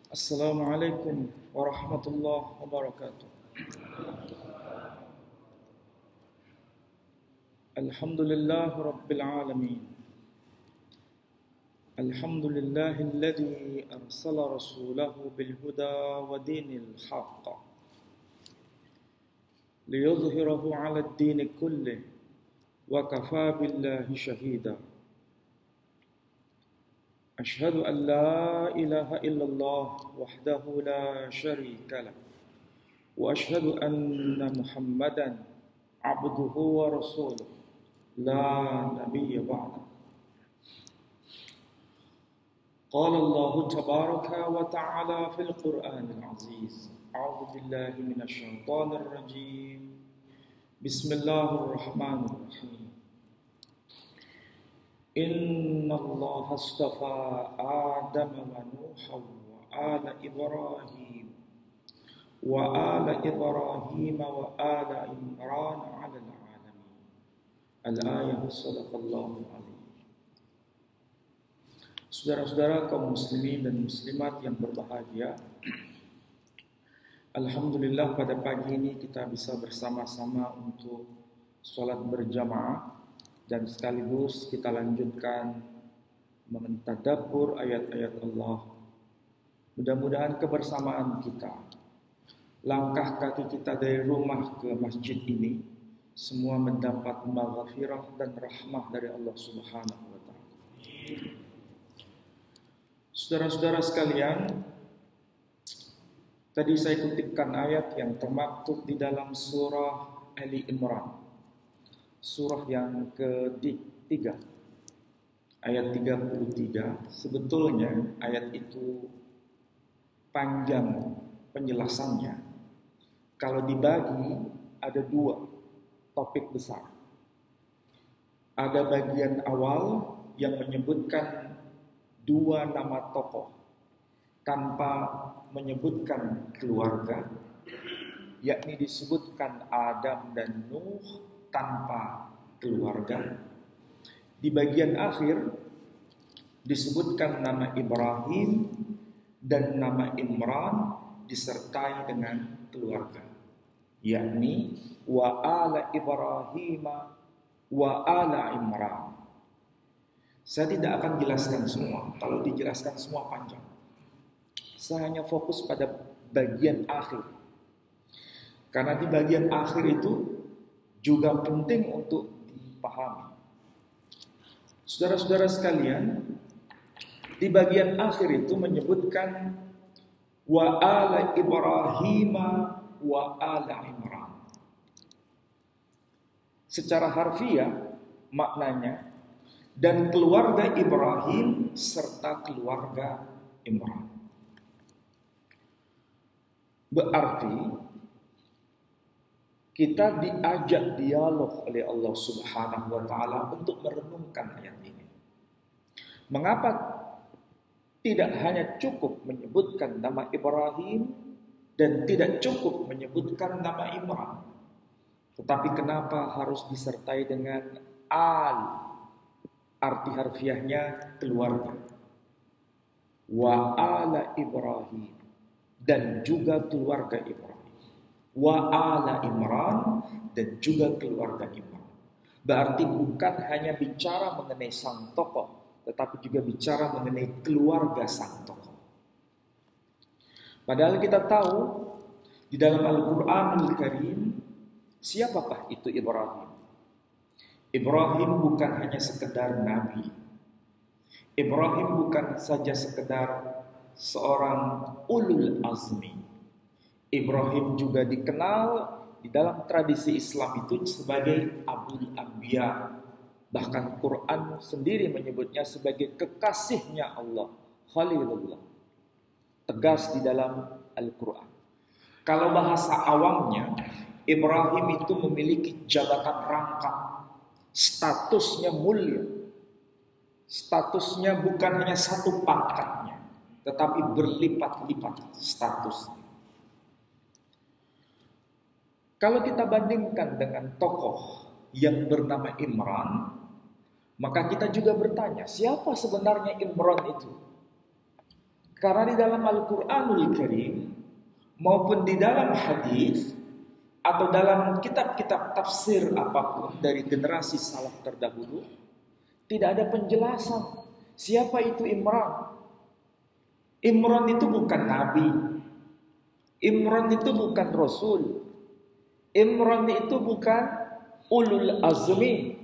Assalamualaikum warahmatullahi wabarakatuh. Alhamdulillah rabbil alamin. Alhamdulillahilladzi arsala rasulahu bil huda wa dinil haqq liyudhhirahu 'ala ad-din kullih wa kafaa billahi shahida. Ashhadu an la ilaha illallah wahdahu la syarika lah wa ashhadu anna Muhammadan abduhu wa rasuluh la nabiyya ba'da. Qala Allah tabaraka wa ta'ala fil Qur'anil aziz. A'udzu billahi minasy syaithanir rajim. Bismillahirrahmanirrahim. Inna Allah astafa Adam wa Nuh wa ala Ibrahim wa ala Imran 'ala al-'alamin. Al-ayah sadaqallahu alaihi. Saudara-saudara kaum muslimin dan muslimat yang berbahagia, alhamdulillah pada pagi ini kita bisa bersama-sama untuk sholat berjamaah dan sekaligus kita lanjutkan mentadabbur ayat-ayat Allah. Mudah-mudahan kebersamaan kita, langkah kaki kita dari rumah ke masjid ini, semua mendapat maghfirah dan rahmah dari Allah Subhanahu wa Ta'ala. Saudara-saudara sekalian, tadi saya kutipkan ayat yang termaktub di dalam surah Ali Imran, surah yang ketiga, ayat 33. Sebetulnya ayat itu panjang penjelasannya. Kalau dibagi ada dua topik besar. Ada bagian awal yang menyebutkan dua nama tokoh tanpa menyebutkan keluarga, yakni disebutkan Adam dan Nuh tanpa keluarga. Di bagian akhir disebutkan nama Ibrahim dan nama Imran disertai dengan keluarga, yakni wa ala Ibrahim wa ala Imran. Saya tidak akan jelaskan semua, kalau dijelaskan semua panjang. Saya hanya fokus pada bagian akhir, karena di bagian akhir itu juga penting untuk dipahami. Saudara-saudara sekalian, di bagian akhir itu menyebutkan wa ala Ibrahim wa ala Imran. Secara harfiah maknanya dan keluarga Ibrahim serta keluarga Imran. Berarti kita diajak dialog oleh Allah Subhanahu wa Ta'ala untuk merenungkan ayat ini. Mengapa tidak hanya cukup menyebutkan nama Ibrahim dan tidak cukup menyebutkan nama Imran, tetapi kenapa harus disertai dengan al? Arti harfiahnya keluarga. Wa ala Ibrahim, dan juga keluarga Ibrahim. Wa ala Imran, dan juga keluarga Imran. Berarti bukan hanya bicara mengenai sang tokoh, tetapi juga bicara mengenai keluarga sang tokoh. Padahal kita tahu di dalam Al-Qur'anul Karim, siapakah itu Ibrahim? Ibrahim bukan hanya sekedar nabi. Ibrahim bukan saja sekedar seorang ulul azmi. Ibrahim juga dikenal di dalam tradisi Islam itu sebagai Abul Anbiya. Bahkan Quran sendiri menyebutnya sebagai kekasihnya Allah, Khalilullah. Tegas di dalam Al-Quran. Kalau bahasa awamnya, Ibrahim itu memiliki jabatan rangkap. Statusnya mulia. Statusnya bukan hanya satu pangkatnya, tetapi berlipat-lipat statusnya. Kalau kita bandingkan dengan tokoh yang bernama Imran, maka kita juga bertanya, siapa sebenarnya Imran itu? Karena di dalam Al-Quranul Karim maupun di dalam hadis atau dalam kitab-kitab tafsir apapun dari generasi salaf terdahulu, tidak ada penjelasan siapa itu Imran. Imran itu bukan nabi. Imran itu bukan rasul. Imran itu bukan ulul azmi.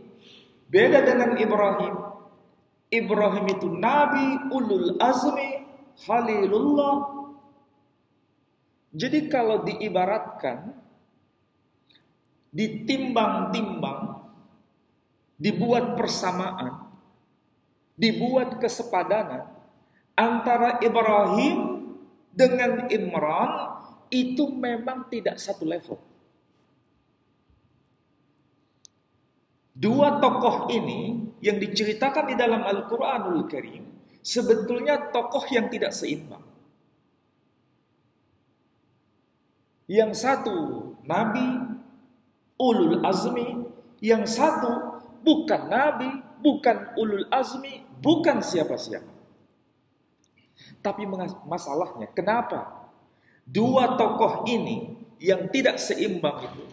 Beda dengan Ibrahim. Ibrahim itu nabi, ulul azmi, Khalilullah. Jadi kalau diibaratkan, ditimbang-timbang, dibuat persamaan, dibuat kesepadanan antara Ibrahim dengan Imran, itu memang tidak satu level. Dua tokoh ini yang diceritakan di dalam Al-Quranul Karim sebetulnya tokoh yang tidak seimbang. Yang satu nabi, ulul azmi. Yang satu bukan nabi, bukan ulul azmi, bukan siapa-siapa. Tapi masalahnya, kenapa dua tokoh ini yang tidak seimbang itu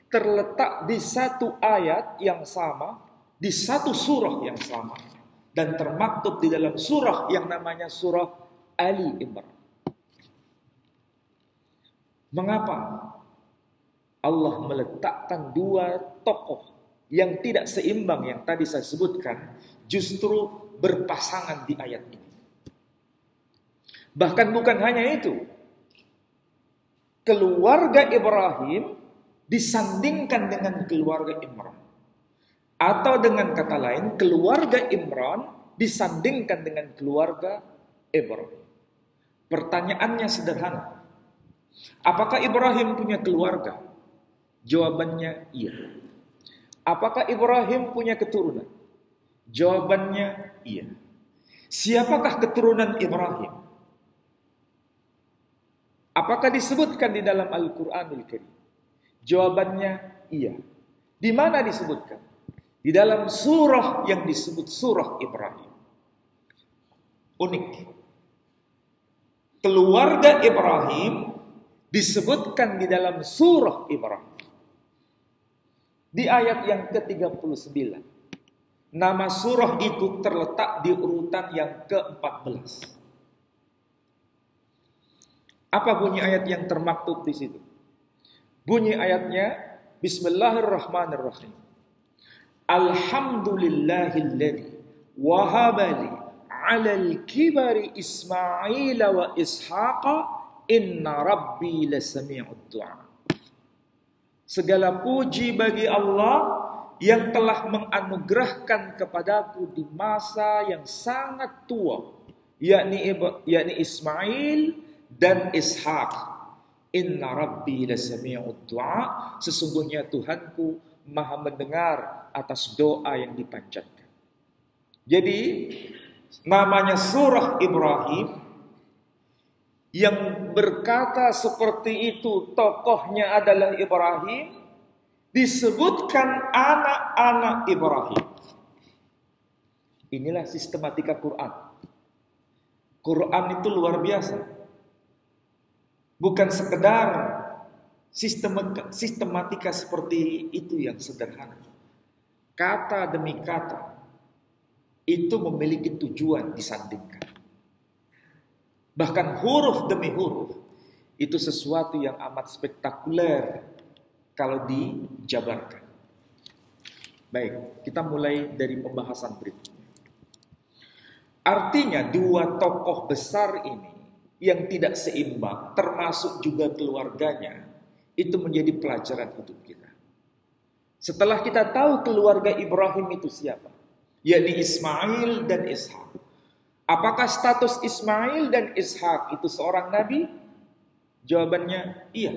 terletak di satu ayat yang sama, di satu surah yang sama, dan termaktub di dalam surah yang namanya surah Ali Imran? Mengapa Allah meletakkan dua tokoh yang tidak seimbang yang tadi saya sebutkan justru berpasangan di ayat ini? Bahkan bukan hanya itu, keluarga Ibrahim disandingkan dengan keluarga Imran. Atau dengan kata lain, keluarga Imran disandingkan dengan keluarga Ibrahim. Pertanyaannya sederhana. Apakah Ibrahim punya keluarga? Jawabannya iya. Apakah Ibrahim punya keturunan? Jawabannya iya. Siapakah keturunan Ibrahim? Apakah disebutkan di dalam Al-Quranul Karim? Jawabannya iya. Di mana disebutkan? Di dalam surah yang disebut surah Ibrahim. Unik. Keluarga Ibrahim disebutkan di dalam surah Ibrahim. Di ayat yang ke-39. Nama surah itu terletak di urutan yang ke-14. Apa bunyi ayat yang termaktub di situ? Bunyi ayatnya, Bismillahirrahmanirrahim. Alhamdulillahilladzi wahabali alal kibari Ismail wa Ishaqa inna rabbi lasami'ud du'a. Segala puji bagi Allah yang telah menganugerahkan kepadaku di masa yang sangat tua, yakni Ismail dan Ishaq. Inna rabbi lasami'ud du'a. Sesungguhnya Tuhanku maha mendengar atas doa yang dipanjatkan. Jadi namanya surah Ibrahim yang berkata seperti itu, tokohnya adalah Ibrahim, disebutkan anak-anak Ibrahim. Inilah sistematika Quran. Quran itu luar biasa. Bukan sekedar sistematika seperti itu yang sederhana. Kata demi kata itu memiliki tujuan disandingkan. Bahkan huruf demi huruf itu sesuatu yang amat spektakuler kalau dijabarkan. Baik, kita mulai dari pembahasan berikutnya. Artinya dua tokoh besar ini yang tidak seimbang, termasuk juga keluarganya, itu menjadi pelajaran hidup kita. Setelah kita tahu keluarga Ibrahim itu siapa, yakni Ismail dan Ishak. Apakah status Ismail dan Ishak itu seorang nabi? Jawabannya iya.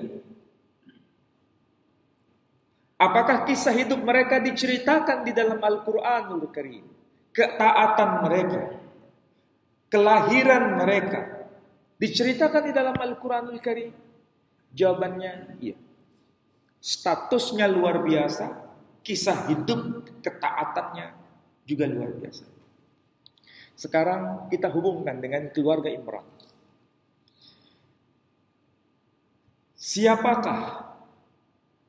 Apakah kisah hidup mereka diceritakan di dalam Al-Quranul Karim? Ketaatan mereka, kelahiran mereka diceritakan di dalam Al-Quranul Karim? Jawabannya iya. Statusnya luar biasa, kisah hidup ketaatannya juga luar biasa. Sekarang kita hubungkan dengan keluarga Imran. Siapakah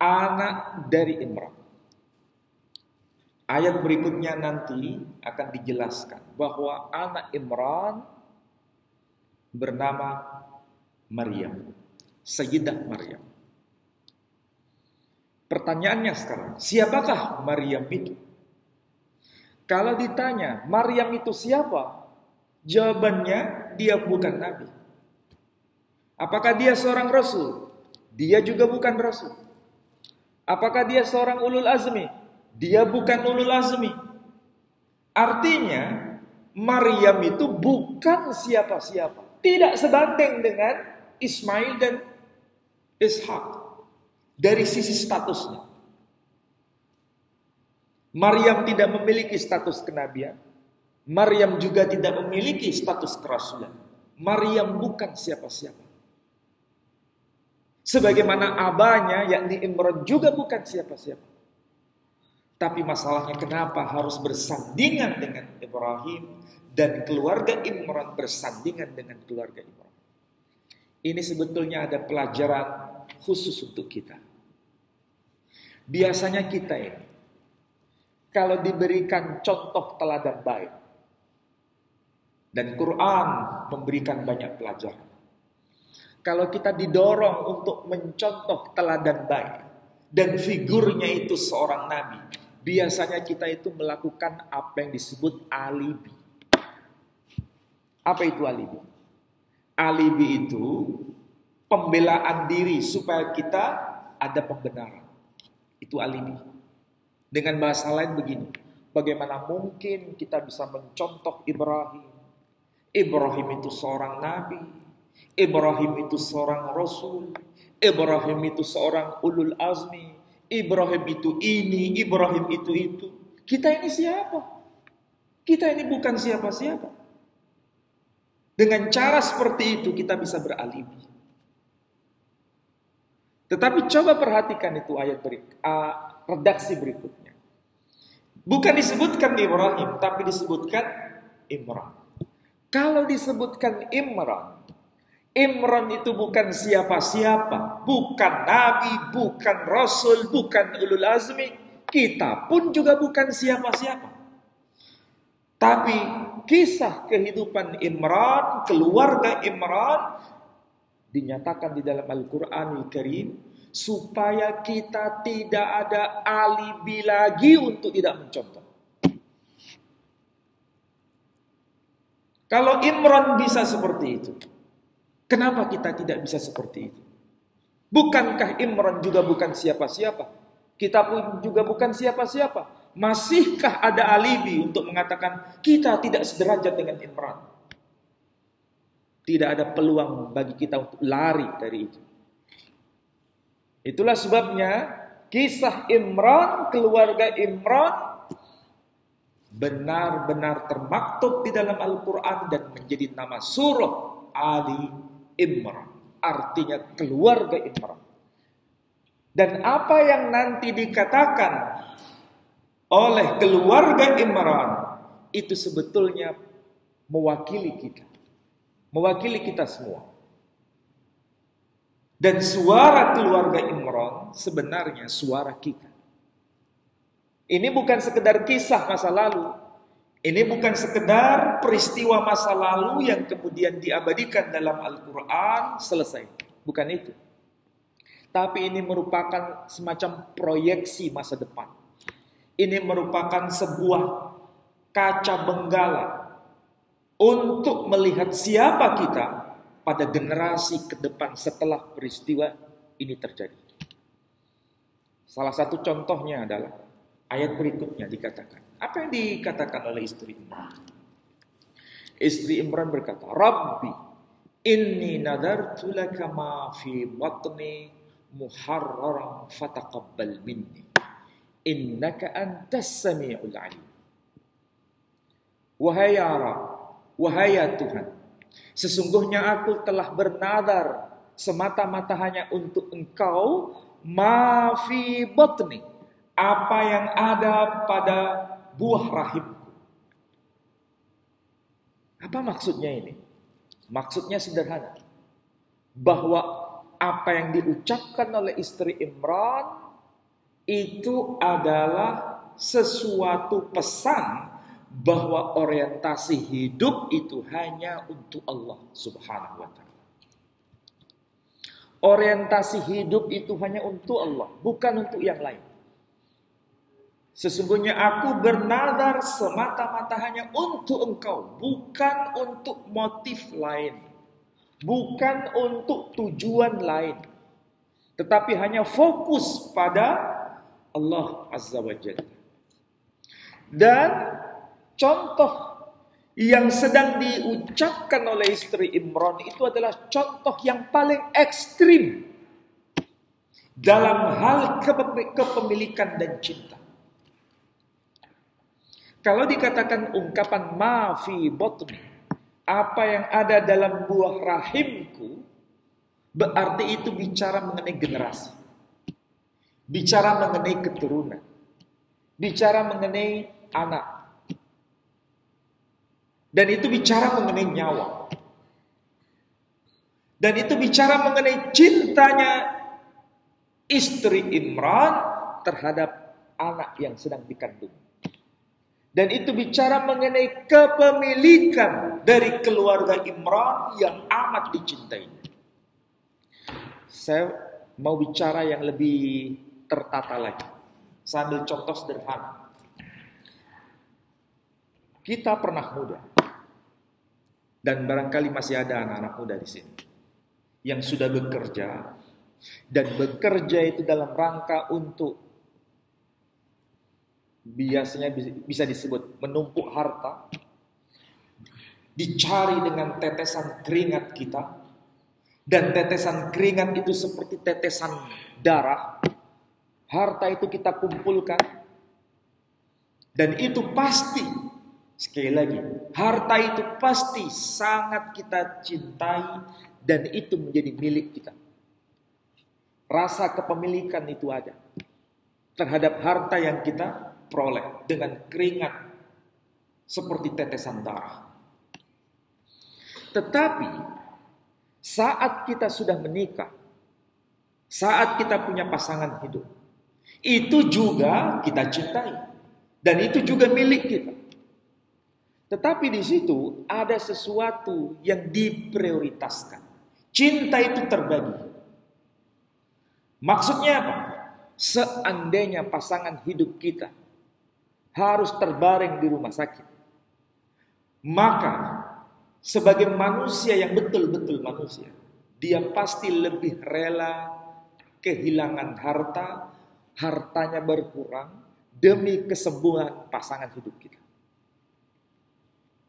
anak dari Imran? Ayat berikutnya nanti akan dijelaskan bahwa anak Imran bernama Maryam, Sayyidah Maryam. Pertanyaannya sekarang, siapakah Maryam itu? Kalau ditanya, Maryam itu siapa? Jawabannya, dia bukan nabi. Apakah dia seorang rasul? Dia juga bukan rasul. Apakah dia seorang ulul azmi? Dia bukan ulul azmi. Artinya, Maryam itu bukan siapa-siapa. Tidak sebanding dengan Ismail dan Ishak dari sisi statusnya. Maryam tidak memiliki status kenabian. Maryam juga tidak memiliki status kerasulan. Maryam bukan siapa-siapa. Sebagaimana abahnya, yakni Imran, juga bukan siapa-siapa. Tapi masalahnya kenapa harus bersandingan dengan Ibrahim dan keluarga Imran bersandingan dengan keluarga Imran? Ini sebetulnya ada pelajaran khusus untuk kita. Biasanya kita ini, kalau diberikan contoh teladan baik, dan Quran memberikan banyak pelajaran. Kalau kita didorong untuk mencontoh teladan baik, dan figurnya itu seorang nabi, biasanya kita itu melakukan apa yang disebut alibi. Apa itu alibi? Alibi itu pembelaan diri supaya kita ada pembenaran. Itu alibi. Dengan bahasa lain begini, bagaimana mungkin kita bisa mencontoh Ibrahim? Ibrahim itu seorang nabi, Ibrahim itu seorang rasul, Ibrahim itu seorang ulul azmi, Ibrahim itu ini, Ibrahim itu. Kita ini siapa? Kita ini bukan siapa-siapa. Dengan cara seperti itu kita bisa beralibi. Tetapi coba perhatikan itu ayat redaksi berikutnya. Bukan disebutkan Ibrahim, tapi disebutkan Imran. Kalau disebutkan Imran, Imran itu bukan siapa-siapa, bukan nabi, bukan rasul, bukan ulul azmi. Kita pun juga bukan siapa-siapa. Tapi kisah kehidupan Imran, keluarga Imran, dinyatakan di dalam Al-Quranul Karim supaya kita tidak ada alibi lagi untuk tidak mencontoh. Kalau Imran bisa seperti itu, kenapa kita tidak bisa seperti itu? Bukankah Imran juga bukan siapa-siapa? Kita pun juga bukan siapa-siapa. Masihkah ada alibi untuk mengatakan kita tidak sederajat dengan Imran? Tidak ada peluang bagi kita untuk lari dari itu. Itulah sebabnya kisah Imran, keluarga Imran benar-benar termaktub di dalam Al-Quran dan menjadi nama surah Ali Imran. Artinya keluarga Imran. Dan apa yang nanti dikatakan oleh keluarga Imran itu sebetulnya mewakili kita. Mewakili kita semua. Dan suara keluarga Imran sebenarnya suara kita. Ini bukan sekedar kisah masa lalu. Ini bukan sekedar peristiwa masa lalu yang kemudian diabadikan dalam Al-Quran selesai. Bukan itu. Tapi ini merupakan semacam proyeksi masa depan. Ini merupakan sebuah kaca benggala untuk melihat siapa kita pada generasi ke depan setelah peristiwa ini terjadi. Salah satu contohnya adalah ayat berikutnya dikatakan. Apa yang dikatakan oleh istri Imran? Istri Imran berkata, Rabbi, inni nadartu laka ma fi batni muharraran fataqabbal minni. Innaka antas sami'ul alim. Wahai ya Rabb, wahai ya Tuhan, sesungguhnya aku telah bernadar semata-mata hanya untuk Engkau, ma fi batni, apa yang ada pada buah rahimku. Apa maksudnya ini? Maksudnya sederhana. Bahwa apa yang diucapkan oleh istri Imran itu adalah sesuatu pesan bahwa orientasi hidup itu hanya untuk Allah Subhanahu wa ta'ala. Orientasi hidup itu hanya untuk Allah, bukan untuk yang lain. Sesungguhnya aku bernadar semata-mata hanya untuk engkau, bukan untuk motif lain, bukan untuk tujuan lain, tetapi hanya fokus pada Allah Azza wa Jalla. Dan contoh yang sedang diucapkan oleh istri Imran itu adalah contoh yang paling ekstrim dalam hal kepemilikan dan cinta. Kalau dikatakan ungkapan ma fi batni, apa yang ada dalam buah rahimku, berarti itu bicara mengenai generasi, bicara mengenai keturunan, bicara mengenai anak. Dan itu bicara mengenai nyawa. Dan itu bicara mengenai cintanya istri Imran terhadap anak yang sedang dikandung. Dan itu bicara mengenai kepemilikan dari keluarga Imran yang amat dicintai. Saya mau bicara yang lebih tertata lagi. Saya ambil contoh sederhana. Kita pernah muda. Dan barangkali masih ada anak-anak muda di sini yang sudah bekerja, dan bekerja itu dalam rangka untuk biasanya bisa disebut menumpuk harta, dicari dengan tetesan keringat kita, dan tetesan keringat itu seperti tetesan darah. Harta itu kita kumpulkan, dan itu pasti, sekali lagi, harta itu pasti sangat kita cintai dan itu menjadi milik kita. Rasa kepemilikan itu ada terhadap harta yang kita peroleh dengan keringat seperti tetesan darah. Tetapi saat kita sudah menikah, saat kita punya pasangan hidup, itu juga kita cintai dan itu juga milik kita. Tetapi di situ ada sesuatu yang diprioritaskan. Cinta itu terbagi. Maksudnya apa? Seandainya pasangan hidup kita harus terbaring di rumah sakit, maka sebagai manusia yang betul-betul manusia, dia pasti lebih rela kehilangan harta, hartanya berkurang demi kesembuhan pasangan hidup kita.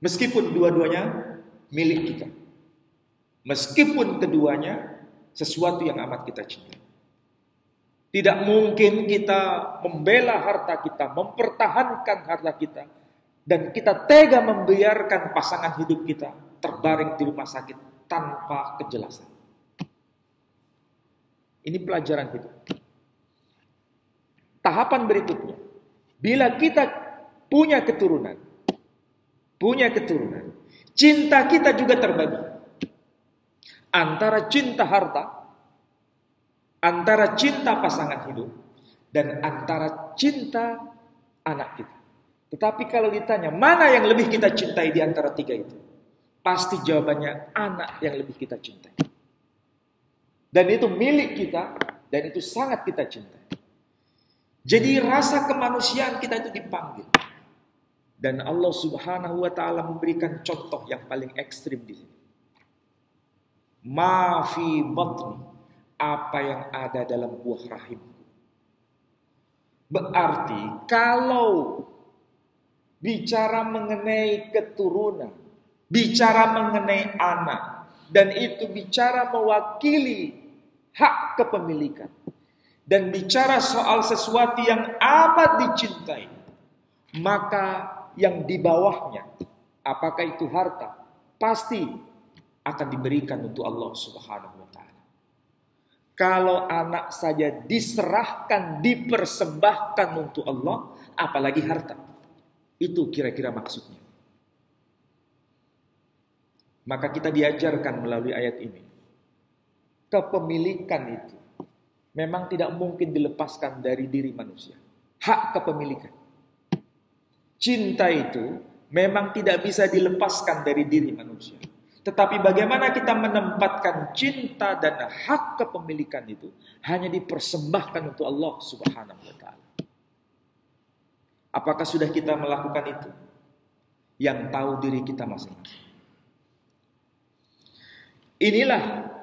Meskipun dua-duanya milik kita. Meskipun keduanya sesuatu yang amat kita cintai. Tidak mungkin kita membela harta kita, mempertahankan harta kita, dan kita tega membiarkan pasangan hidup kita terbaring di rumah sakit tanpa kejelasan. Ini pelajaran hidup. Tahapan berikutnya, bila kita punya keturunan, cinta kita juga terbagi. Antara cinta harta, antara cinta pasangan hidup, dan antara cinta anak kita. Tetapi kalau ditanya, mana yang lebih kita cintai di antara tiga itu? Pasti jawabannya anak yang lebih kita cintai. Dan itu milik kita, dan itu sangat kita cintai. Jadi rasa kemanusiaan kita itu dipanggil. Dan Allah Subhanahu wa ta'ala memberikan contoh yang paling ekstrim di sini. Ma fi batni, apa yang ada dalam buah rahimku. Berarti kalau bicara mengenai keturunan, bicara mengenai anak, dan itu bicara mewakili hak kepemilikan, dan bicara soal sesuatu yang amat dicintai, maka yang di bawahnya, apakah itu harta, pasti akan diberikan untuk Allah Subhanahu wa ta'ala. Kalau anak saja diserahkan, dipersembahkan untuk Allah, apalagi harta. Itu kira-kira maksudnya. Maka kita diajarkan melalui ayat ini. Kepemilikan itu memang tidak mungkin dilepaskan dari diri manusia. Hak kepemilikan. Cinta itu memang tidak bisa dilepaskan dari diri manusia. Tetapi bagaimana kita menempatkan cinta dan hak kepemilikan itu hanya dipersembahkan untuk Allah Subhanahu wa Ta'ala. Apakah sudah kita melakukan itu? Yang tahu diri kita masing-masing. Inilah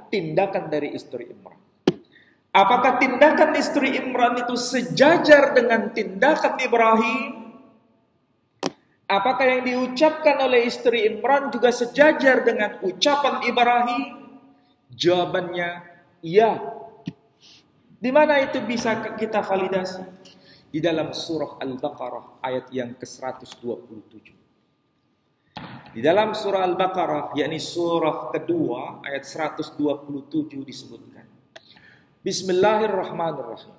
tindakan dari istri Imran. Apakah tindakan istri Imran itu sejajar dengan tindakan Ibrahim? Apakah yang diucapkan oleh istri Imran juga sejajar dengan ucapan Ibrahim? Jawabannya, ya. Di mana itu bisa kita validasi? Di dalam surah Al-Baqarah ayat yang ke-127. Di dalam surah Al-Baqarah, yakni surah kedua ayat 127 disebutkan. Bismillahirrahmanirrahim.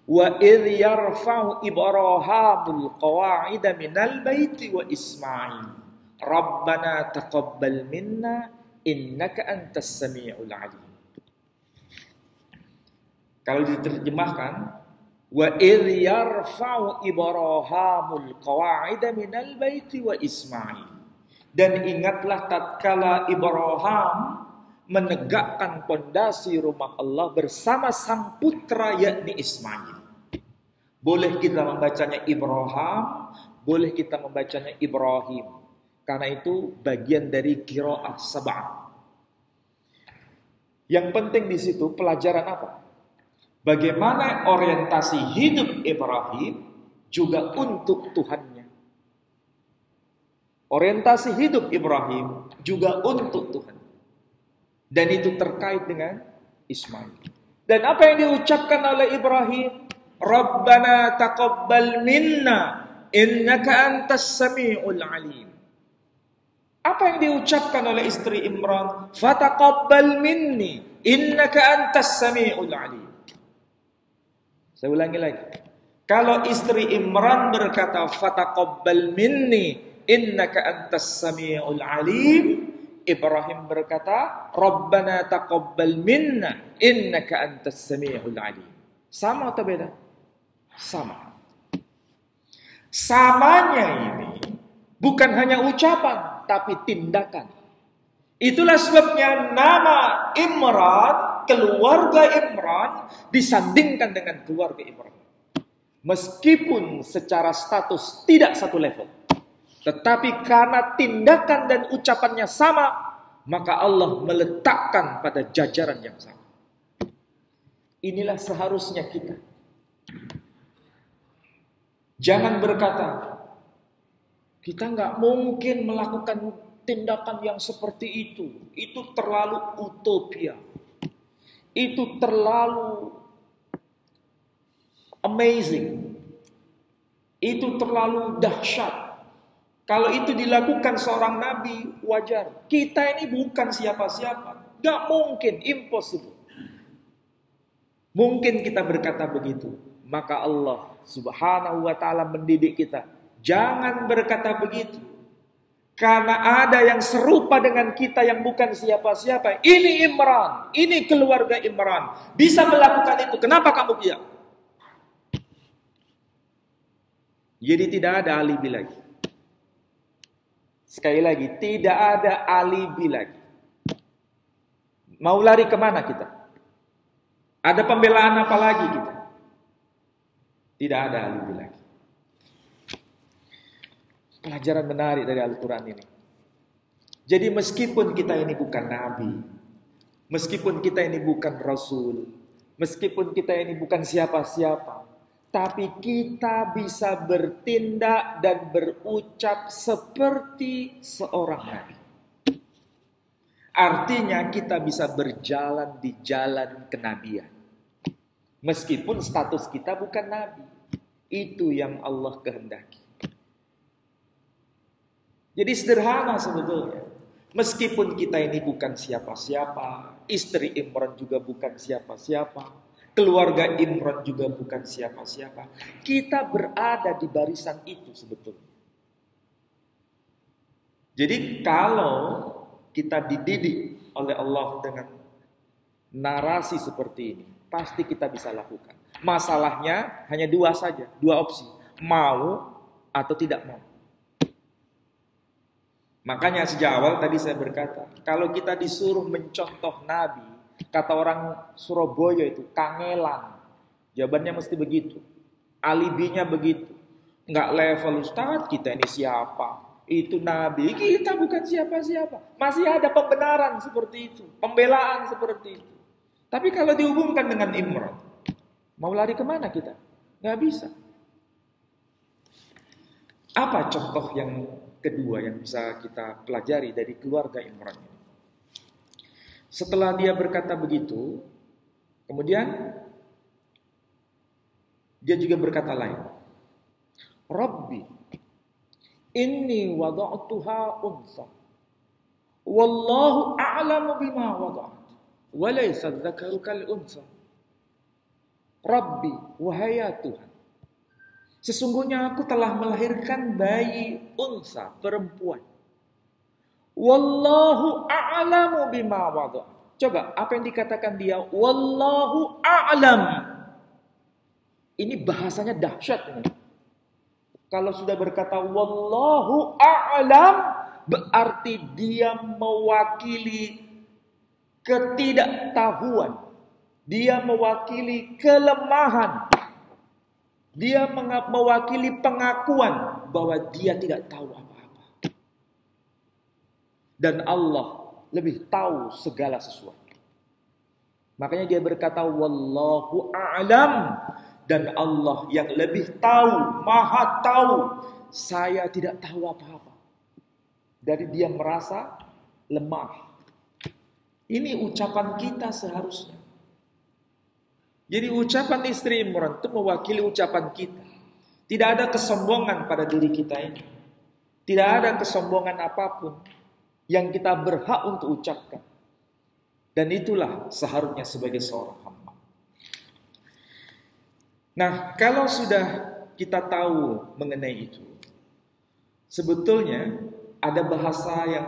Wa idh yarfa'u Ibrahimul qawa'ida minal baiti wa Ismail. Rabbana taqabbal minna innaka antas sami'ul alim. Kalau diterjemahkan, wa idh yarfa'u Ibrahimul qawa'ida minal baiti wa Ismail. Dan ingatlah tatkala Ibrahim menegakkan pondasi rumah Allah bersama sang putra yakni Ismail. Boleh kita membacanya Ibrahim, boleh kita membacanya Ibrahim. Karena itu bagian dari qiraah sab'ah. Yang penting di situ pelajaran apa? Bagaimana orientasi hidup Ibrahim juga untuk Tuhannya. Orientasi hidup Ibrahim juga untuk Tuhan. Dan itu terkait dengan Ismail. Dan apa yang diucapkan oleh Ibrahim? Rabbana taqabbal minna innaka antas sami'ul alim. Apa yang diucapkan oleh istri Imran? Fataqabbal minni innaka antas sami'ul alim. Saya ulangi lagi. Kalau istri Imran berkata fataqabbal minni innaka antas sami'ul alim, Ibrahim berkata, Rabbana taqabbal minna innaka antas sami'ul alim. Sama atau beda? Sama. Samanya ini bukan hanya ucapan, tapi tindakan. Itulah sebabnya nama Imran, keluarga Imran, disandingkan dengan keluarga Ibrahim. Meskipun secara status tidak satu level. Tetapi karena tindakan dan ucapannya sama, maka Allah meletakkan pada jajaran yang sama. Inilah seharusnya kita. Jangan berkata, kita nggak mungkin melakukan tindakan yang seperti itu. Itu terlalu utopia. Itu terlalu amazing. Itu terlalu dahsyat. Kalau itu dilakukan seorang nabi, wajar. Kita ini bukan siapa-siapa. Gak mungkin, impossible. Mungkin kita berkata begitu. Maka Allah Subhanahu wa ta'ala mendidik kita. Jangan berkata begitu. Karena ada yang serupa dengan kita yang bukan siapa-siapa. Ini Imran, ini keluarga Imran. Bisa melakukan itu. Kenapa kamu diam? Jadi tidak ada alibi lagi. Sekali lagi, tidak ada alibi lagi. Mau lari kemana kita? Ada pembelaan apa lagi kita? Tidak ada alibi lagi. Pelajaran menarik dari Al-Quran ini. Jadi meskipun kita ini bukan nabi, meskipun kita ini bukan rasul, meskipun kita ini bukan siapa-siapa, tapi kita bisa bertindak dan berucap seperti seorang nabi. Artinya kita bisa berjalan di jalan kenabian. Meskipun status kita bukan nabi. Itu yang Allah kehendaki. Jadi sederhana sebetulnya. Meskipun kita ini bukan siapa-siapa, istri Imran juga bukan siapa-siapa, keluarga Imran juga bukan siapa-siapa. Kita berada di barisan itu sebetulnya. Jadi kalau kita dididik oleh Allah dengan narasi seperti ini, pasti kita bisa lakukan. Masalahnya hanya dua saja, dua opsi. Mau atau tidak mau. Makanya sejak awal tadi saya berkata, kalau kita disuruh mencontoh Nabi, kata orang Surabaya itu kangelan. Jawabannya mesti begitu. Alibinya begitu. Nggak level Ustadz, kita ini siapa? Itu Nabi, kita bukan siapa-siapa. Masih ada pembenaran seperti itu, pembelaan seperti itu. Tapi kalau dihubungkan dengan Imran, mau lari kemana kita? Nggak bisa. Apa contoh yang kedua yang bisa kita pelajari dari keluarga Imran? Setelah dia berkata begitu, kemudian dia juga berkata lain. Rabbi, inni wada'tuha unsa. Wallahu a'lamu bima wada'at. Walaysa dzakaru kal unsa. Rabbi, wahai Tuhan, sesungguhnya aku telah melahirkan bayi unsa, perempuan. Wallahu a'lamu bima wada'at. Coba, apa yang dikatakan dia? Wallahu a'lam. Ini bahasanya dahsyat ini. Kalau sudah berkata wallahu a'lam, berarti dia mewakili ketidaktahuan. Dia mewakili kelemahan. Dia mewakili pengakuan bahwa dia tidak tahu apa-apa. Dan Allah lebih tahu segala sesuatu. Makanya dia berkata wallahu a'lam. Dan Allah yang lebih tahu, maha tahu. Saya tidak tahu apa-apa. Dari dia merasa lemah. Ini ucapan kita seharusnya. Jadi ucapan istri Imran itu mewakili ucapan kita. Tidak ada kesombongan pada diri kita ini. Tidak ada kesombongan apapun yang kita berhak untuk ucapkan. Dan itulah seharusnya sebagai seorang hamba. Nah, kalau sudah kita tahu mengenai itu, sebetulnya ada bahasa yang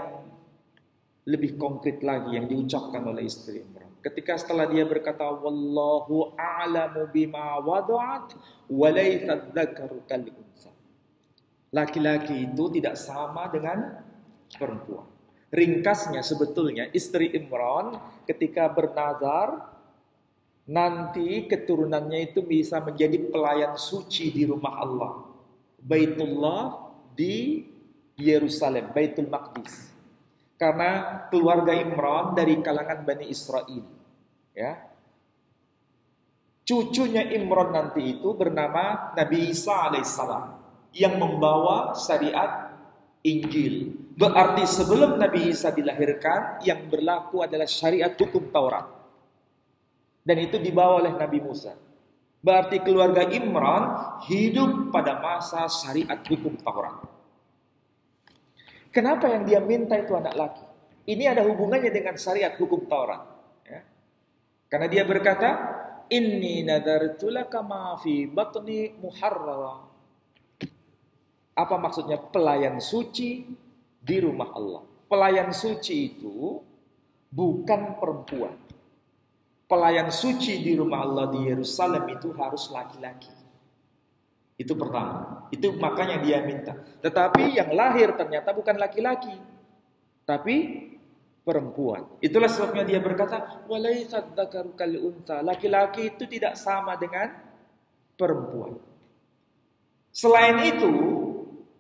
lebih konkret lagi yang diucapkan oleh istri Imran. Ketika setelah dia berkata, Wallahu a'lamu bima wada'at, walaysa dzakaru kal unsa. Laki-laki itu tidak sama dengan perempuan. Ringkasnya sebetulnya istri Imran ketika bernazar, nanti keturunannya itu bisa menjadi pelayan suci di rumah Allah. Baitullah di Yerusalem, Baitul Maqdis. Karena keluarga Imran dari kalangan Bani Israel. Ya. Cucunya Imran nanti itu bernama Nabi Isa alaihissalam yang membawa syariat Injil. Berarti sebelum Nabi Isa dilahirkan yang berlaku adalah syariat hukum Taurat. Dan itu dibawa oleh Nabi Musa. Berarti keluarga Imran hidup pada masa syariat hukum Taurat. Kenapa yang dia minta itu anak laki? Ini ada hubungannya dengan syariat hukum Taurat. Ya. Karena dia berkata, Inni nadartu laka ma fi batni muharrara. Apa maksudnya? Pelayan suci di rumah Allah. Pelayan suci itu bukan perempuan. Pelayan suci di rumah Allah di Yerusalem itu harus laki-laki. Itu pertama. Itu makanya dia minta. Tetapi yang lahir ternyata bukan laki-laki, tapi perempuan. Itulah sebabnya dia berkata, "Walaitsad dzakaru kal unsa." Laki-laki itu tidak sama dengan perempuan. Selain itu,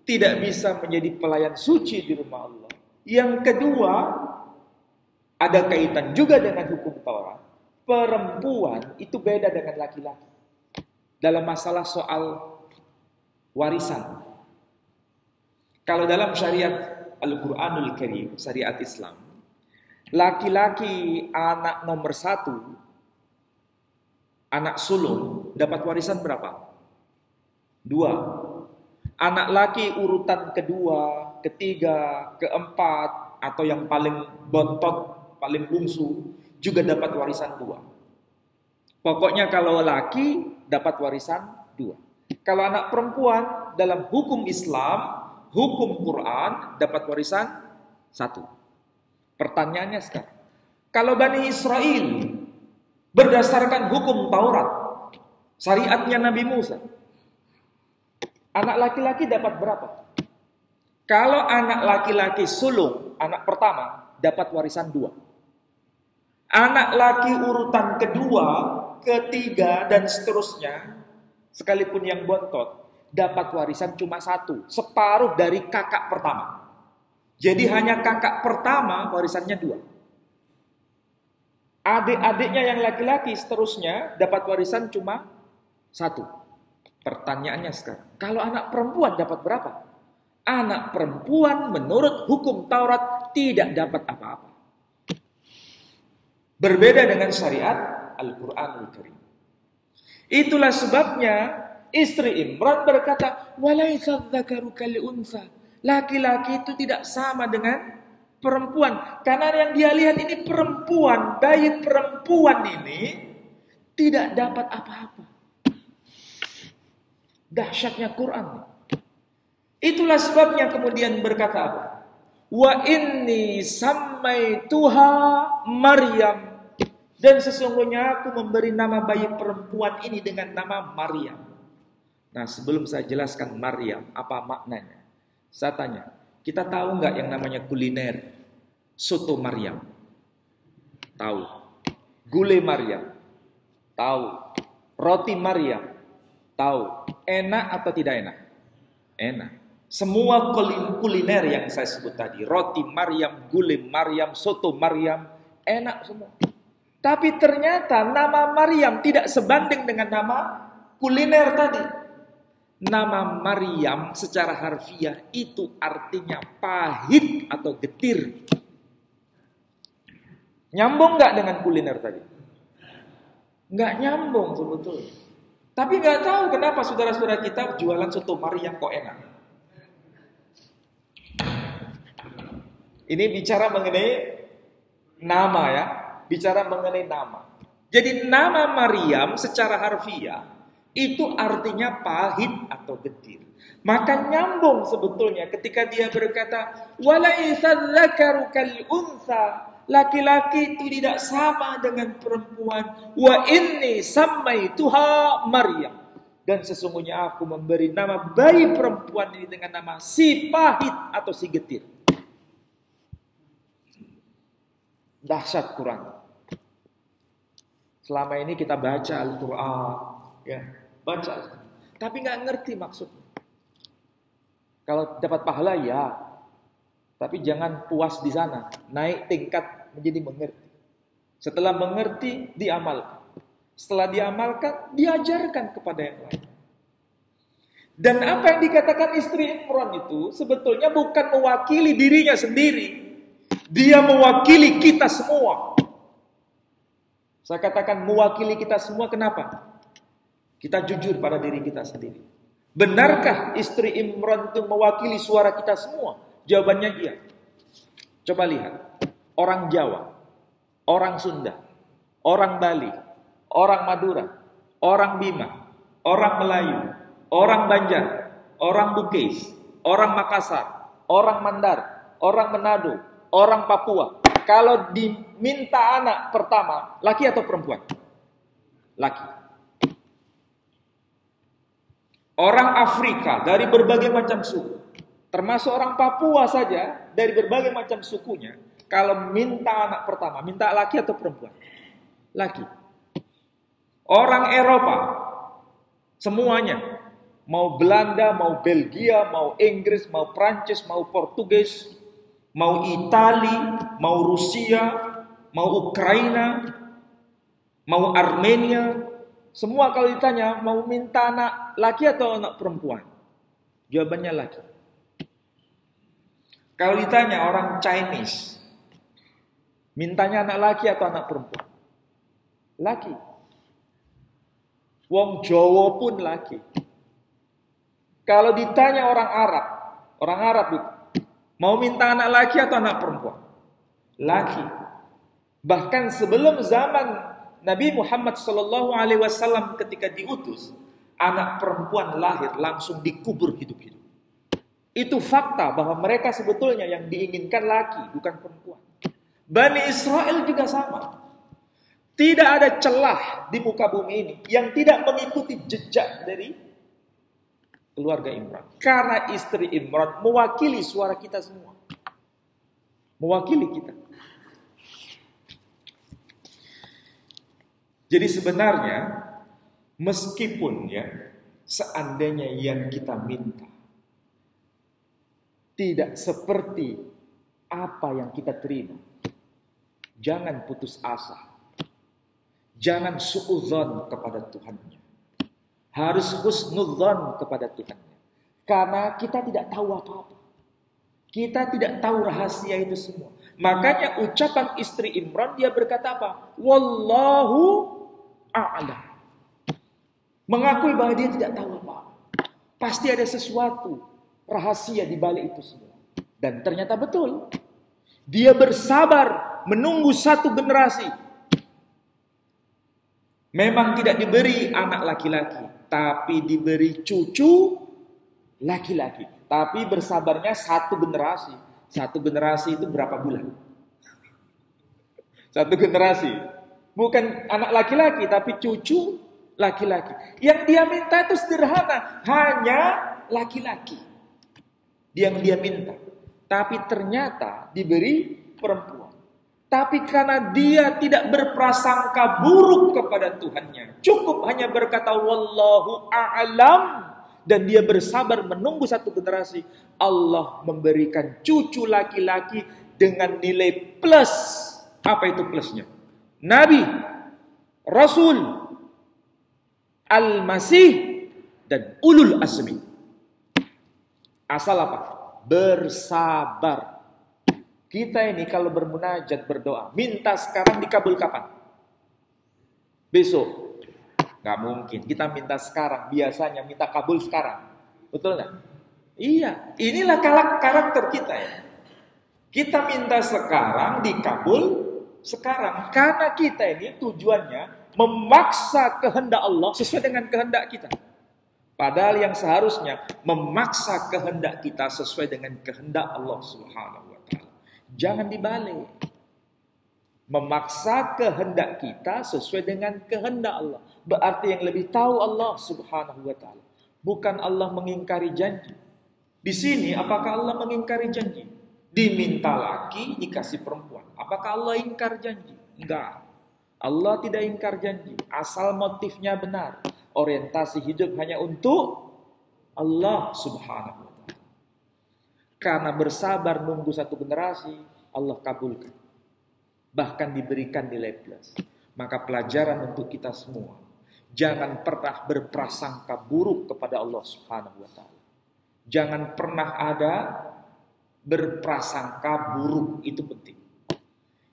tidak bisa menjadi pelayan suci di rumah Allah. Yang kedua, ada kaitan juga dengan hukum Taurat. Perempuan itu beda dengan laki-laki dalam masalah soal warisan. Kalau dalam syariat Al-Quranul Karim, syariat Islam, laki-laki anak nomor 1, anak sulung, dapat warisan berapa? 2. Anak laki urutan kedua, ketiga, keempat, atau yang paling bontot, paling bungsu, juga dapat warisan 2. Pokoknya kalau laki dapat warisan 2. Kalau anak perempuan dalam hukum Islam, hukum Quran dapat warisan 1. Pertanyaannya sekarang, kalau Bani Israel berdasarkan hukum Taurat, syariatnya Nabi Musa, anak laki-laki dapat berapa? Kalau anak laki-laki sulung, anak pertama, dapat warisan 2. Anak laki urutan kedua, ketiga, dan seterusnya, sekalipun yang bontot, dapat warisan cuma 1, separuh dari kakak pertama. Jadi hanya kakak pertama warisannya 2. Adik-adiknya yang laki-laki seterusnya dapat warisan cuma 1. Pertanyaannya sekarang, kalau anak perempuan dapat berapa? Anak perempuan menurut hukum Taurat tidak dapat apa-apa. Berbeda dengan syariat Al-Quranul Karim. Itulah sebabnya istri Imran berkata, "Walaisa dzakaru kal unsa." Laki-laki itu tidak sama dengan perempuan. Karena yang dia lihat ini perempuan, bayi perempuan ini tidak dapat apa-apa. Dahsyatnya Quran. Itulah sebabnya kemudian berkata apa? Wa inni sammaituha Maryam. Dan sesungguhnya aku memberi nama bayi perempuan ini dengan nama Maryam. Nah, sebelum saya jelaskan Maryam, apa maknanya? Saya tanya, kita tahu nggak yang namanya kuliner? Soto Maryam? Tahu. Gulai Maryam? Tahu. Roti Maryam? Tahu. Enak atau tidak enak? Enak. Semua kuliner yang saya sebut tadi, roti Maryam, gulai Maryam, soto Maryam, enak semua. Tapi ternyata nama Maryam tidak sebanding dengan nama kuliner tadi. Nama Maryam secara harfiah itu artinya pahit atau getir. Nyambung nggak dengan kuliner tadi? Nggak nyambung sebetulnya. Tapi nggak tahu kenapa saudara-saudara kita jualan soto Maryam kok enak. Ini bicara mengenai nama ya, bicara mengenai nama. Jadi nama Maryam secara harfiah itu artinya pahit atau getir. Maka nyambung sebetulnya ketika dia berkata walaisa dzakaru kal unsa, laki-laki itu tidak sama dengan perempuan. Wa inni sammaituha Maryam, dan sesungguhnya aku memberi nama bayi perempuan ini dengan nama si pahit atau si getir. Dahsyat Quran. Selama ini kita baca Al-Quran, ya, baca, tapi nggak ngerti maksudnya. Kalau dapat pahala ya, tapi jangan puas di sana, naik tingkat menjadi mengerti. Setelah mengerti, diamalkan. Setelah diamalkan, diajarkan kepada yang lain. Dan apa yang dikatakan istri Imran itu sebetulnya bukan mewakili dirinya sendiri. Dia mewakili kita semua. Saya katakan mewakili kita semua, kenapa? Kita jujur pada diri kita sendiri. Benarkah istri Imran itu mewakili suara kita semua? Jawabannya iya. Coba lihat. Orang Jawa, orang Sunda, orang Bali, orang Madura, orang Bima, orang Melayu, orang Banjar, orang Bugis, orang Makassar, orang Mandar, orang Manado, orang Papua. Kalau diminta anak pertama, laki atau perempuan? Laki. Orang Afrika dari berbagai macam suku, termasuk orang Papua saja dari berbagai macam sukunya, kalau minta anak pertama, minta laki atau perempuan? Laki. Orang Eropa, semuanya, mau Belanda, mau Belgia, mau Inggris, mau Prancis, mau Portugis, mau Itali, mau Rusia, mau Ukraina, mau Armenia, semua kalau ditanya mau minta anak laki atau anak perempuan, jawabannya laki. Kalau ditanya orang Chinese, mintanya anak laki atau anak perempuan? Laki. Wong Jawa pun laki. Kalau ditanya orang Arab itu, mau minta anak laki atau anak perempuan? Laki. Bahkan sebelum zaman Nabi Muhammad SAW ketika diutus, anak perempuan lahir langsung dikubur hidup-hidup. Itu fakta bahwa mereka sebetulnya yang diinginkan laki, bukan perempuan. Bani Israel juga sama. Tidak ada celah di muka bumi ini yang tidak mengikuti jejak dari keluarga Imran. Karena istri Imran mewakili suara kita semua. Mewakili kita. Jadi sebenarnya meskipun ya seandainya yang kita minta tidak seperti apa yang kita terima, jangan putus asa. Jangan suudzon kepada Tuhannya. Harus husnudzon kepada Tuhannya. Karena kita tidak tahu apa-apa. Kita tidak tahu rahasia itu semua. Makanya ucapan istri Imran, dia berkata apa? Wallahu a'lam. Mengakui bahwa dia tidak tahu apa-apa. Pasti ada sesuatu rahasia di balik itu semua. Dan ternyata betul. Dia bersabar menunggu satu generasi. Memang tidak diberi anak laki-laki, tapi diberi cucu laki-laki. Tapi bersabarnya satu generasi. Satu generasi itu berapa bulan? Satu generasi. Bukan anak laki-laki, tapi cucu laki-laki. Yang dia minta itu sederhana. Hanya laki-laki. Yang dia minta. Tapi ternyata diberi perempuan. Tapi karena dia tidak berprasangka buruk kepada Tuhannya. Cukup hanya berkata wallahu a'lam. Dan dia bersabar menunggu satu generasi. Allah memberikan cucu laki-laki dengan nilai plus. Apa itu plusnya? Nabi, Rasul, Al-Masih, dan Ulul Azmi. Asal apa? Bersabar. Kita ini kalau bermunajat, berdoa, minta sekarang dikabul kapan? Besok. Gak mungkin. Kita minta sekarang. Biasanya minta kabul sekarang. Betul gak? Iya. Inilah karakter kita ya. Kita minta sekarang, dikabul sekarang. Karena kita ini tujuannya memaksa kehendak Allah sesuai dengan kehendak kita. Padahal yang seharusnya memaksa kehendak kita sesuai dengan kehendak Allah Subhanahu wa ta'ala. Jangan dibalik. Memaksa kehendak kita sesuai dengan kehendak Allah. Berarti yang lebih tahu Allah Subhanahu wa ta'ala. Bukan Allah mengingkari janji. Di sini apakah Allah mengingkari janji? Diminta laki, dikasih perempuan. Apakah Allah ingkar janji? Enggak. Allah tidak ingkar janji. Asal motifnya benar. Orientasi hidup hanya untuk Allah Subhanahu wa ta'ala. Karena bersabar nunggu satu generasi, Allah kabulkan. Bahkan diberikan nilai plus. Maka pelajaran untuk kita semua. Jangan pernah berprasangka buruk kepada Allah Subhanahu wa ta'ala. Jangan pernah ada berprasangka buruk. Itu penting.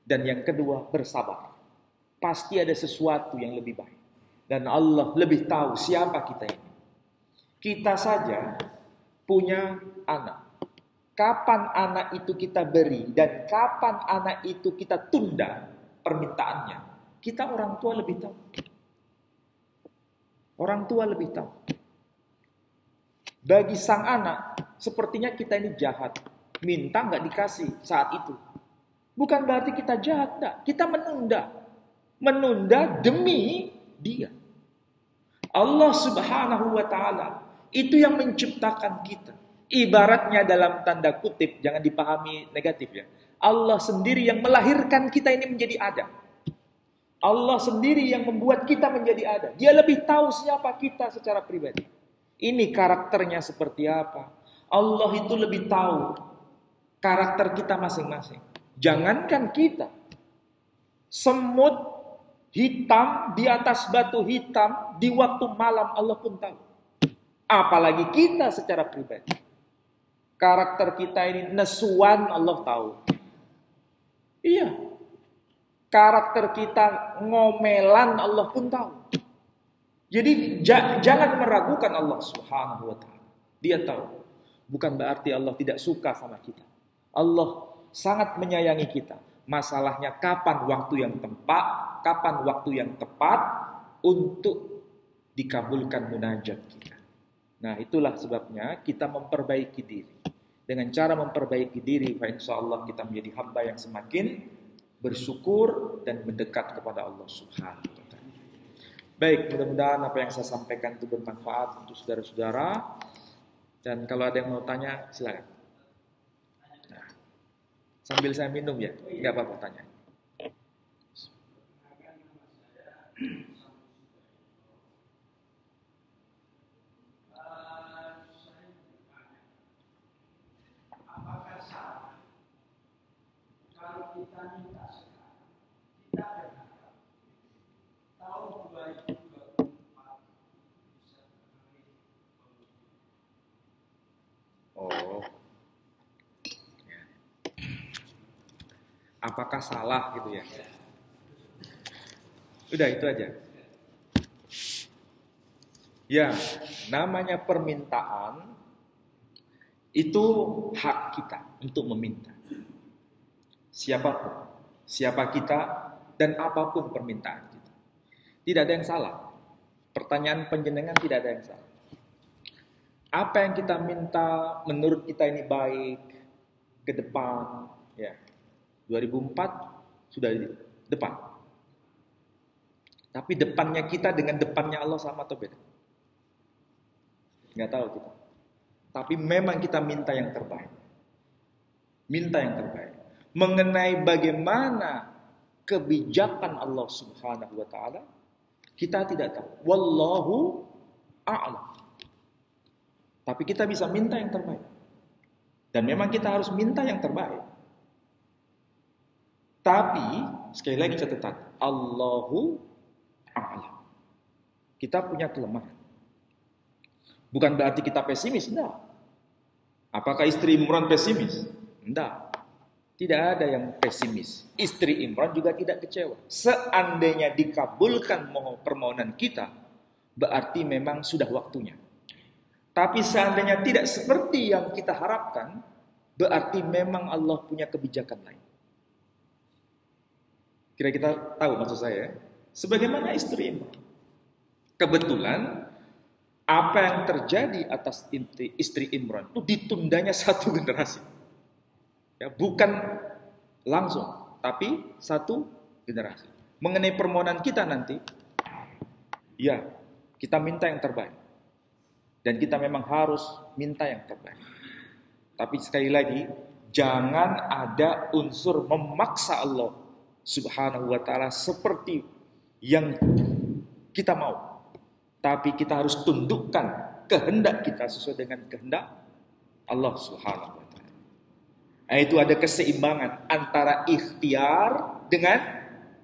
Dan yang kedua, bersabar. Pasti ada sesuatu yang lebih baik. Dan Allah lebih tahu siapa kita ini. Kita saja punya anak. Kapan anak itu kita beri dan kapan anak itu kita tunda permintaannya. Kita orang tua lebih tahu. Orang tua lebih tahu. Bagi sang anak, sepertinya kita ini jahat. Minta nggak dikasih saat itu. Bukan berarti kita jahat, enggak. Kita menunda. Menunda demi dia. Allah Subhanahu wa ta'ala itu yang menciptakan kita. Ibaratnya dalam tanda kutip, jangan dipahami negatif ya. Allah sendiri yang melahirkan kita ini menjadi ada. Allah sendiri yang membuat kita menjadi ada. Dia lebih tahu siapa kita secara pribadi. Ini karakternya seperti apa. Allah itu lebih tahu karakter kita masing-masing. Jangankan kita. Semut hitam di atas batu hitam di waktu malam Allah pun tahu. Apalagi kita secara pribadi. Karakter kita ini nesuan Allah tahu. Iya. Karakter kita ngomelan Allah pun tahu. Jadi jangan meragukan Allah Subhanahu wa ta'ala. Dia tahu. Bukan berarti Allah tidak suka sama kita. Allah sangat menyayangi kita. Masalahnya kapan waktu yang tepat untuk dikabulkan munajat kita. Nah, itulah sebabnya kita memperbaiki diri. Dengan cara memperbaiki diri, insya Allah kita menjadi hamba yang semakin bersyukur dan mendekat kepada Allah Subhanahu wa Ta'ala. Baik, mudah-mudahan apa yang saya sampaikan itu bermanfaat untuk saudara-saudara. Dan kalau ada yang mau tanya, silakan. Nah, sambil saya minum ya, nggak apa-apa tanya. Oh, apakah salah gitu ya? Udah itu aja. Ya, namanya permintaan itu hak kita untuk meminta. Siapapun, siapa kita dan apapun permintaan kita. Tidak ada yang salah. Pertanyaan panjenengan tidak ada yang salah. Apa yang kita minta menurut kita ini baik ke depan, ya. 2004 sudah di depan. Tapi depannya kita dengan depannya Allah sama atau beda? Nggak tahu kita. Tapi memang kita minta yang terbaik. Minta yang terbaik. Mengenai bagaimana kebijakan Allah Subhanahu wa Ta'ala, kita tidak tahu. Wallahu a'lam. Tapi kita bisa minta yang terbaik. Dan memang kita harus minta yang terbaik. Tapi, sekali lagi catatan, Allahu a'lam. Kita punya kelemahan. Bukan berarti kita pesimis, enggak. Apakah istri Imran pesimis? Enggak. Tidak ada yang pesimis. Istri Imran juga tidak kecewa. Seandainya dikabulkan permohonan kita, berarti memang sudah waktunya. Tapi seandainya tidak seperti yang kita harapkan, berarti memang Allah punya kebijakan lain. Kira kita tahu maksud saya? Sebagaimana istri Imran. Kebetulan, apa yang terjadi atas istri Imran itu ditundanya satu generasi. Ya, bukan langsung, tapi satu generasi. Mengenai permohonan kita nanti, ya, kita minta yang terbaik. Dan kita memang harus minta yang terbaik. Tapi sekali lagi, jangan ada unsur memaksa Allah Subhanahu wa Ta'ala seperti yang kita mau. Tapi kita harus tundukkan kehendak kita sesuai dengan kehendak Allah Subhanahu wa Ta'ala. Nah, itu ada keseimbangan antara ikhtiar dengan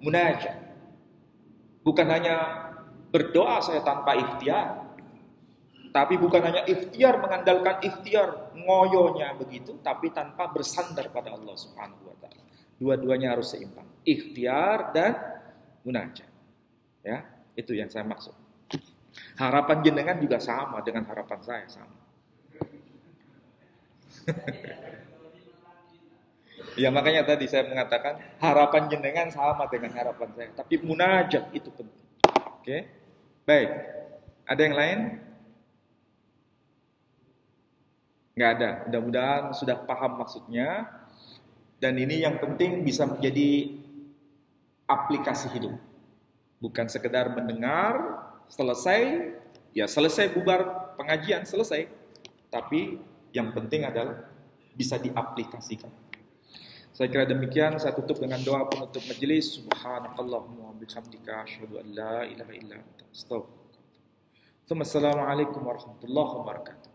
munajat. Bukan hanya berdoa saya tanpa ikhtiar. Tapi bukan hanya ikhtiar mengandalkan ikhtiar ngoyonya begitu, tapi tanpa bersandar pada Allah Subhanahu wa Ta'ala. Dua-duanya harus seimbang, ikhtiar dan munajat. Ya, itu yang saya maksud. Harapan jenengan juga sama dengan harapan saya sama. Ya makanya tadi saya mengatakan harapan jenengan sama dengan harapan saya, tapi munajat itu penting. Oke, baik. Ada yang lain? Nggak ada. Mudah-mudahan sudah paham maksudnya. Dan ini yang penting bisa menjadi aplikasi hidup. Bukan sekedar mendengar, selesai, ya selesai bubar pengajian, selesai. Tapi yang penting adalah bisa diaplikasikan. Saya kira demikian. Saya tutup dengan doa penutup majelis. Subhanakallahumma wa bihamdika asyhadu an la ilaha illa anta astaghfiruka. Assalamualaikum warahmatullahi wabarakatuh.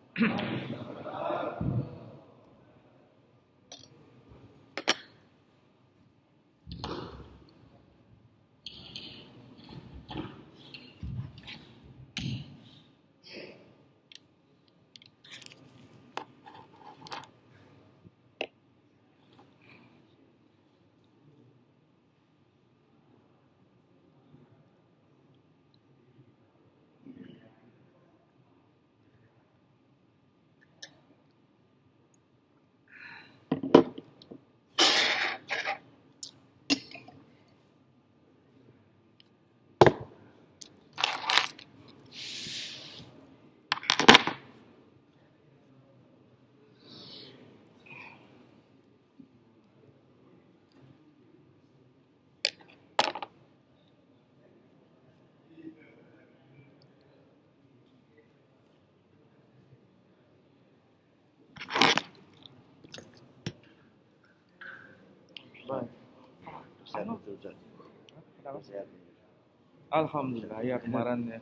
Alhamdulillah ya kemarin ya.